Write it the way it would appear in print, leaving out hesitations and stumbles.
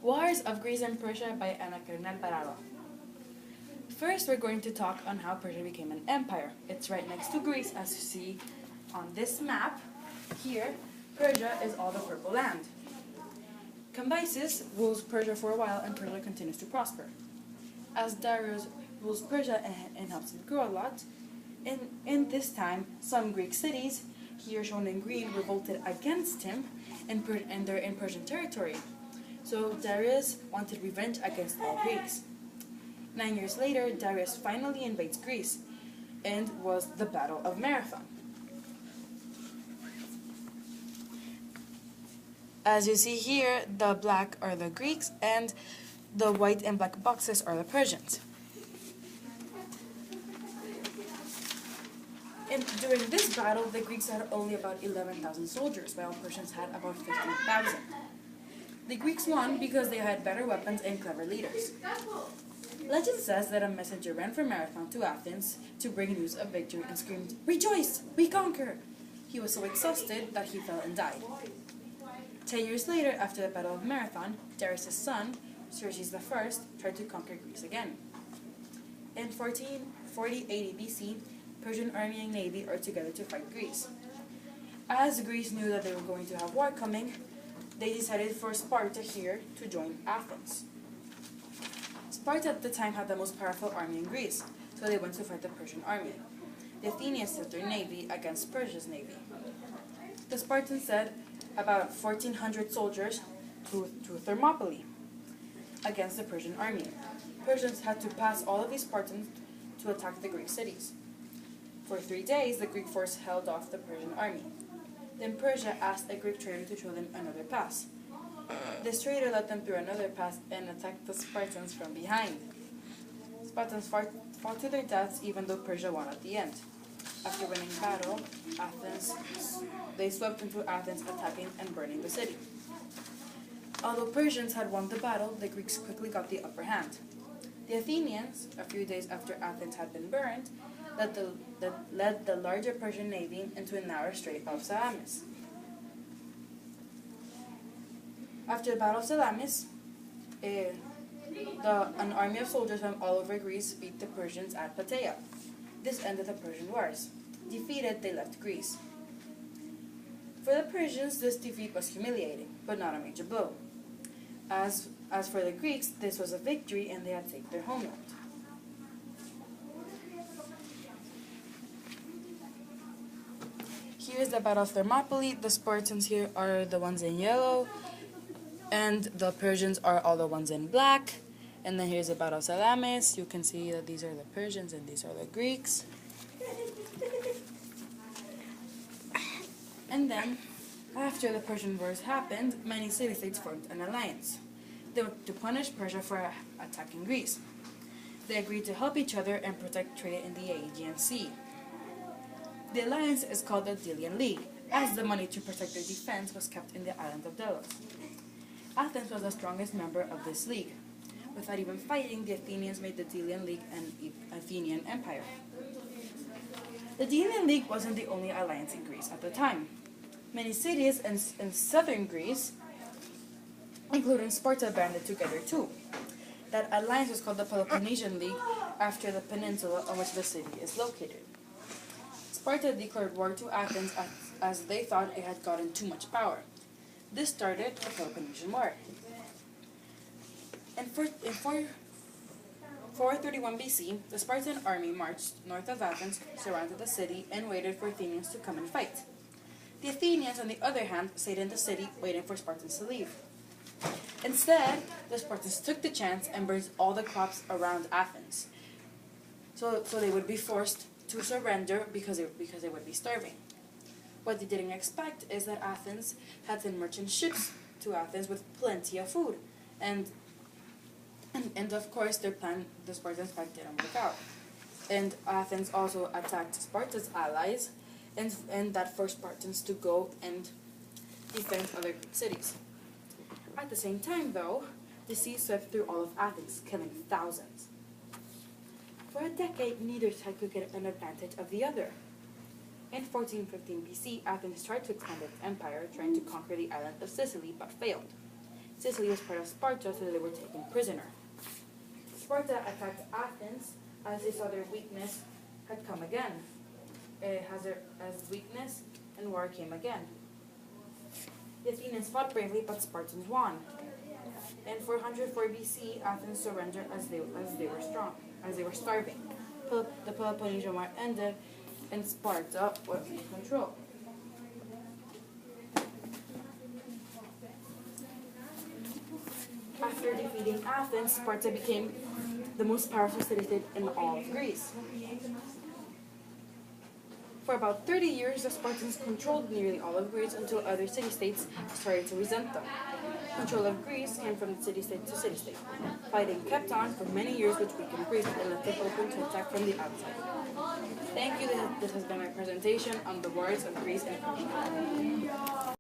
Wars of Greece and Persia by Ana Kernel Parado. First, we're going to talk on how Persia became an empire. It's right next to Greece, as you see on this map. Here, Persia is all the purple land. Cambyses rules Persia for a while, and Persia continues to prosper. As Darius rules Persia and helps it grow a lot, in this time, some Greek cities, here shown in green, revolted against him, and they're in Persian territory. So Darius wanted revenge against all Greeks. 9 years later, Darius finally invades Greece, and was the Battle of Marathon. As you see here, the black are the Greeks, and the white and black boxes are the Persians. And during this battle, the Greeks had only about 11,000 soldiers, while Persians had about 15,000. The Greeks won because they had better weapons and clever leaders. Legend says that a messenger ran from Marathon to Athens to bring news of victory and screamed, "Rejoice! We conquer!" He was so exhausted that he fell and died. 10 years later, after the Battle of Marathon, Darius' son, Xerxes I, tried to conquer Greece again. In 40 BC, Persian army and navy are together to fight Greece. As Greece knew that they were going to have war coming, they decided for Sparta here to join Athens. Sparta at the time had the most powerful army in Greece, so they went to fight the Persian army. The Athenians sent their navy against Persia's navy. The Spartans sent about 1,400 soldiers to Thermopylae against the Persian army. Persians had to pass all of these Spartans to attack the Greek cities. For 3 days, the Greek force held off the Persian army. Then Persia asked a Greek trader to show them another pass. This trader led them through another pass and attacked the Spartans from behind. Spartans fought to their deaths even though Persia won at the end. After winning battle, they swept into Athens, attacking and burning the city. Although Persians had won the battle, the Greeks quickly got the upper hand. The Athenians, a few days after Athens had been burned, led the larger Persian navy into a narrow strait of Salamis. After the Battle of Salamis, an army of soldiers from all over Greece beat the Persians at Plataea. This ended the Persian Wars. Defeated, they left Greece. For the Persians, this defeat was humiliating, but not a major blow. As for the Greeks, this was a victory and they had saved their homeland. Here is the Battle of Thermopylae. The Spartans here are the ones in yellow, and the Persians are all the ones in black. And then here's the Battle of Salamis. You can see that these are the Persians and these are the Greeks. And then, after the Persian Wars happened, many city-states formed an alliance. They were to punish Persia for attacking Greece. They agreed to help each other and protect trade in the Aegean Sea. The alliance is called the Delian League, as the money to protect their defense was kept in the island of Delos. Athens was the strongest member of this league. Without even fighting, the Athenians made the Delian League an Athenian empire. The Delian League wasn't the only alliance in Greece at the time. Many cities in southern Greece, including Sparta, banded together too. That alliance was called the Peloponnesian League, after the peninsula on which the city is located. Sparta declared war to Athens as they thought it had gotten too much power. This started the Peloponnesian War. In 431 BC, the Spartan army marched north of Athens, surrounded the city, and waited for Athenians to come and fight. The Athenians, on the other hand, stayed in the city, waiting for Spartans to leave. Instead, the Spartans took the chance and burned all the crops around Athens. So they would be forced to surrender because they would be starving. What they didn't expect is that Athens had sent merchant ships to Athens with plenty of food, and of course the Spartans' plan didn't work out. And Athens also attacked Sparta's allies, and that forced Spartans to go and defend other Greek cities. At the same time, though, the sea swept through all of Athens, killing thousands. For a decade, neither side could get an advantage of the other. In 1415 BC, Athens tried to expand its empire, trying to conquer the island of Sicily, but failed. Sicily was part of Sparta, so they were taken prisoner. Sparta attacked Athens as they saw their weakness had come again. As weakness and war came again. The Athenians fought bravely, but Spartans won. In 404 BC, Athens surrendered as they were starving. The Peloponnesian War ended, and Sparta was in control. After defeating Athens, Sparta became the most powerful city-state in all of Greece. For about 30 years, the Spartans controlled nearly all of Greece until other city-states started to resent them. Control of Greece came from city-state to city-state. Fighting kept on for many years, which weakened Greece and left it open to attack from the outside. Thank you. This has been my presentation on the wars of Greece and Persia.